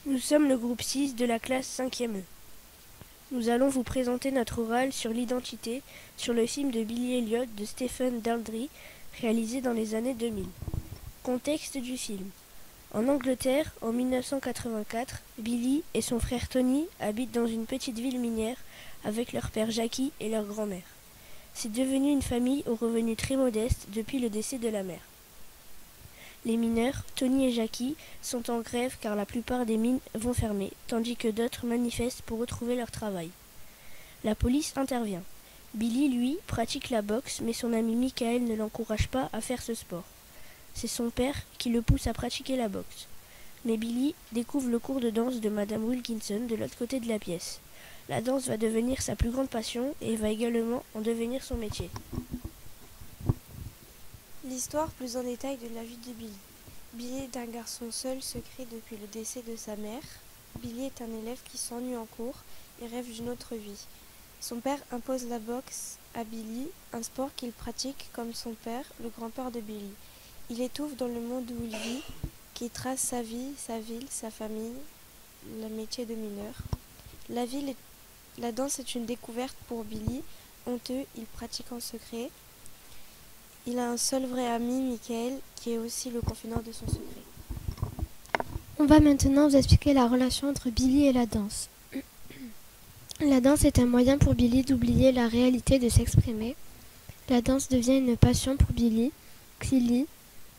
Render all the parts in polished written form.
Nous sommes le groupe 6 de la classe 5e E. Nous allons vous présenter notre oral sur l'identité sur le film de Billy Elliot de Stephen Daldry, réalisé dans les années 2000. Contexte du film. En Angleterre, en 1984, Billy et son frère Tony habitent dans une petite ville minière avec leur père Jackie et leur grand-mère. C'est devenu une famille aux revenus très modestes depuis le décès de la mère. Les mineurs, Tony et Jackie, sont en grève car la plupart des mines vont fermer, tandis que d'autres manifestent pour retrouver leur travail. La police intervient. Billy, lui, pratique la boxe, mais son ami Michael ne l'encourage pas à faire ce sport. C'est son père qui le pousse à pratiquer la boxe. Mais Billy découvre le cours de danse de Madame Wilkinson de l'autre côté de la pièce. La danse va devenir sa plus grande passion et va également en devenir son métier. L'histoire plus en détail de la vie de Billy. Billy est un garçon seul, secret depuis le décès de sa mère. Billy est un élève qui s'ennuie en cours et rêve d'une autre vie. Son père impose la boxe à Billy, un sport qu'il pratique comme son père, le grand-père de Billy. Il étouffe dans le monde où il vit, qui trace sa vie, sa ville, sa famille, le métier de mineur. La danse est une découverte pour Billy. Honteux, il pratique en secret. Il a un seul vrai ami, Michael, qui est aussi le confident de son secret. On va maintenant vous expliquer la relation entre Billy et la danse. La danse est un moyen pour Billy d'oublier la réalité, de s'exprimer. La danse devient une passion pour Billy, qui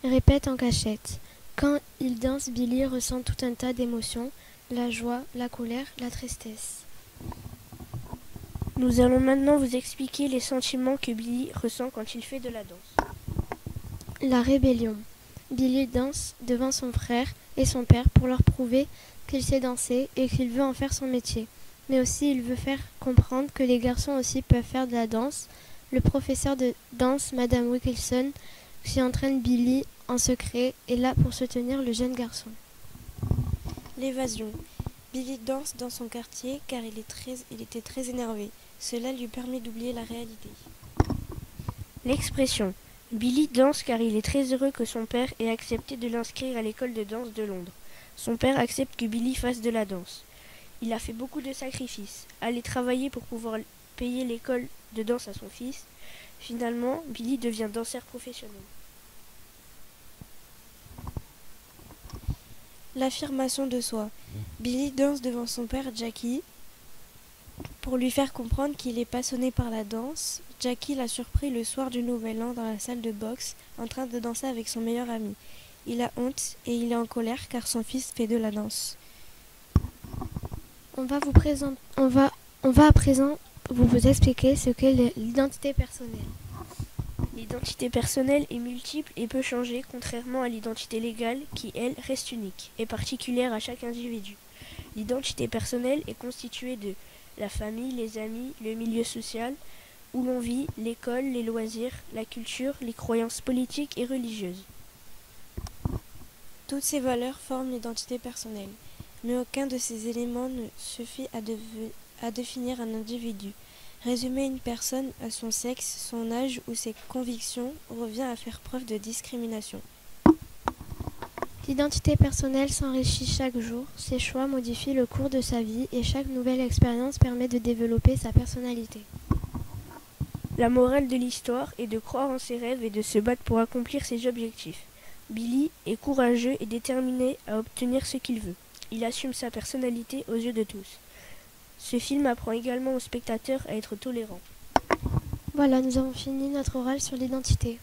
répète en cachette. Quand il danse, Billy ressent tout un tas d'émotions, la joie, la colère, la tristesse. Nous allons maintenant vous expliquer les sentiments que Billy ressent quand il fait de la danse. La rébellion. Billy danse devant son frère et son père pour leur prouver qu'il sait danser et qu'il veut en faire son métier. Mais aussi il veut faire comprendre que les garçons aussi peuvent faire de la danse. Le professeur de danse, Madame Wilkinson, qui entraîne Billy en secret, est là pour soutenir le jeune garçon. L'évasion. Billy danse dans son quartier car il était très énervé. Cela lui permet d'oublier la réalité. L'expression. Billy danse car il est très heureux que son père ait accepté de l'inscrire à l'école de danse de Londres. Son père accepte que Billy fasse de la danse. Il a fait beaucoup de sacrifices, aller travailler pour pouvoir payer l'école de danse à son fils. Finalement, Billy devient danseur professionnel. L'affirmation de soi. Billy danse devant son père Jackie pour lui faire comprendre qu'il est passionné par la danse. Jackie l'a surpris le soir du Nouvel An dans la salle de boxe en train de danser avec son meilleur ami. Il a honte et il est en colère car son fils fait de la danse. On va à présent vous expliquer ce qu'est l'identité personnelle. L'identité personnelle est multiple et peut changer, contrairement à l'identité légale qui, elle, reste unique et particulière à chaque individu. L'identité personnelle est constituée de la famille, les amis, le milieu social où l'on vit, l'école, les loisirs, la culture, les croyances politiques et religieuses. Toutes ces valeurs forment l'identité personnelle, mais aucun de ces éléments ne suffit à définir un individu. Résumer une personne à son sexe, son âge ou ses convictions revient à faire preuve de discrimination. L'identité personnelle s'enrichit chaque jour, ses choix modifient le cours de sa vie et chaque nouvelle expérience permet de développer sa personnalité. La morale de l'histoire est de croire en ses rêves et de se battre pour accomplir ses objectifs. Billy est courageux et déterminé à obtenir ce qu'il veut. Il assume sa personnalité aux yeux de tous. Ce film apprend également aux spectateurs à être tolérants. Voilà, nous avons fini notre oral sur l'identité.